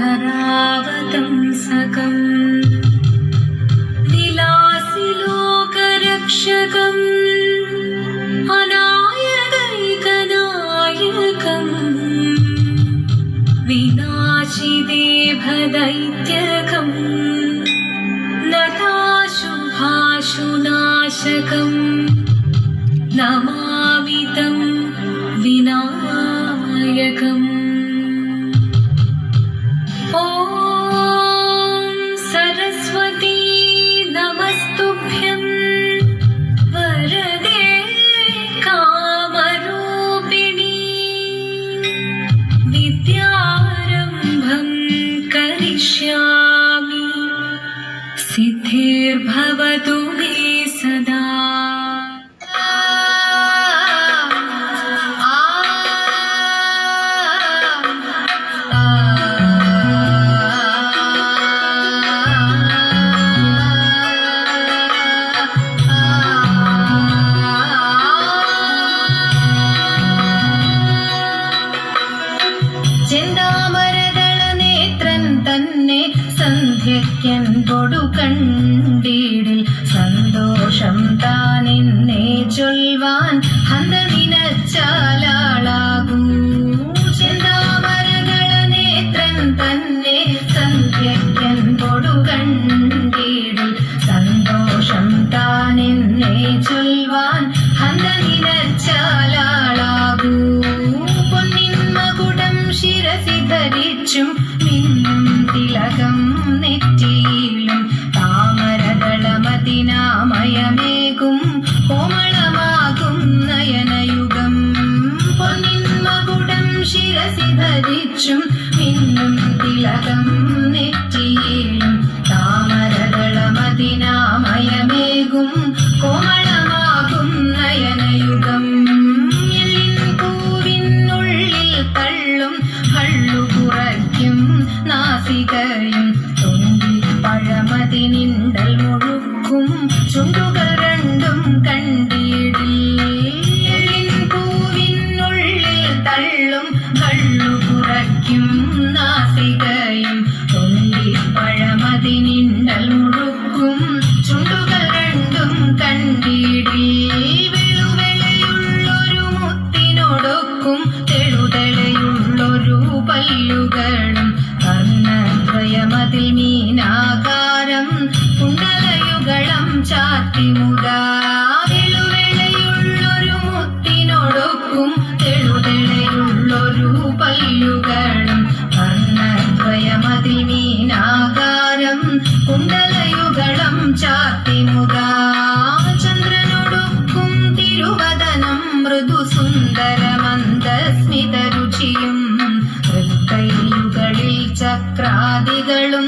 धरावतंसकम् विलासिलोकरक्षकम् अनायकैकनायकम् विनाशिदेभदैत्यकम् नताशुभाशुनाशकम् नमामि तं विनायकम्। ॐ सरस्वती नमस्तुभ्यं वरदे कामरूपिणी विद्यारम्भं करिष्यामि सिद्धिर्भवतु मे सदा। ചെന്താമരദള നേത്രൻ തന്നെ സന്ധ്യയ്ക്കെൻകൊടു കണ്ടീടിൽ സന്തോഷം താനെന്നെ ചൊൽവാൻ ഹന്ത നിനച്ചാലാളാകൂ. ചെന്താമരദള നേത്രൻ തന്നെ സന്ധ്യയ്ക്കെൻകൊടു കണ്ടീടിൽ സന്തോഷം താനെന്നെ ചൊൽവാൻ ഹന്ത നിനച്ചാലാളാകൂ. ശിരസി ധരിച്ചും മിന്നും തിലകം നെറ്റിയിലും താമരദളമതിനാമയമേകും കോമളമാകും നയനയുഗം. പൊന്നിൻ മകുടം ശിരസി ധരിച്ചും മിന്നും തിലകം നെറ്റിയിലും താമരദളമതിനാമയമേകും കോമളമാകും നയനയുഗം. തള്ളും കള്ളു കുറയ്ക്കും നാസികയും തൊണ്ടി പഴമതിനിണ്ടൽ മുഴുക്കും ചുണ്ടുകൾ രണ്ടും കണ്ടീടിൽ. പൂവിനുള്ളിൽ തള്ളും കള്ളു കുറയ്ക്കും നാസികയും തൊണ്ടി പഴമതിനിണ്ടൽ മുഴുക്കും ചുണ്ടുകൾ രണ്ടും കണ്ടീടിൽ. വെളുവെളയുള്ളൊരു മുത്തിനോടൊക്കും തെളുതെളയുള്ളൊരു പല്ലുകളും കർണദ്വയമതിൽ മീനാകാരം കുണ്ടലയുഗളം ചാത്തിമുതാ. വെളുവെളയുള്ളൊരു മുത്തിനോടൊക്കും തെളുതെളയുള്ളൊരു പല്ലുകളും കർണദ്വയമതിൽ മീനാകാരം കുണ്ടലയുഗളം ചാത്തിമുതാ. ചന്ദ്രനോടൊക്കും തിരുവദനം മൃദുസുന്ദരമന്ദസ്മിതരുചിയും തൃക്കൈയുകളിൽ ചക്രാദികളും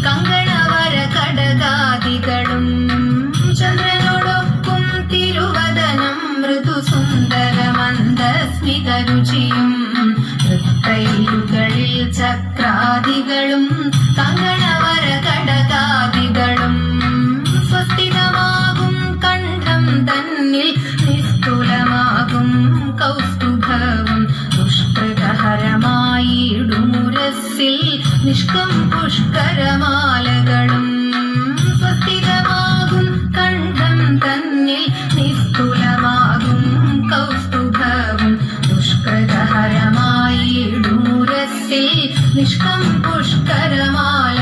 കങ്കണവര കടകാദികളും. ചന്ദ്രനോടൊക്കും തിരുവദനം മൃദുസുന്ദരമന്ദസ്മിതരുചിയും തൃക്കൈയുകളിൽ ചക്രാദികളും കങ്കണവര കടകാദികളും. സ്വസ്തിതമാകും കണ്ഠം തന്നിൽ നിസ്തുലമാകും കൗസ്തുഭവും ദുഷ്കൃതഹരമായിടുമുരസ്സിൽ നിഷ്കം പുഷ്കരമാലകളും. സ്വസ്തിതമാകും കണ്ഠം തന്നിൽ നിസ്തുലമാകും കൗസ്തുഭവും ദുഷ്കൃതഹരമായിടുമുരസ്സിൽ നിഷ്കം പുഷ്കരമാല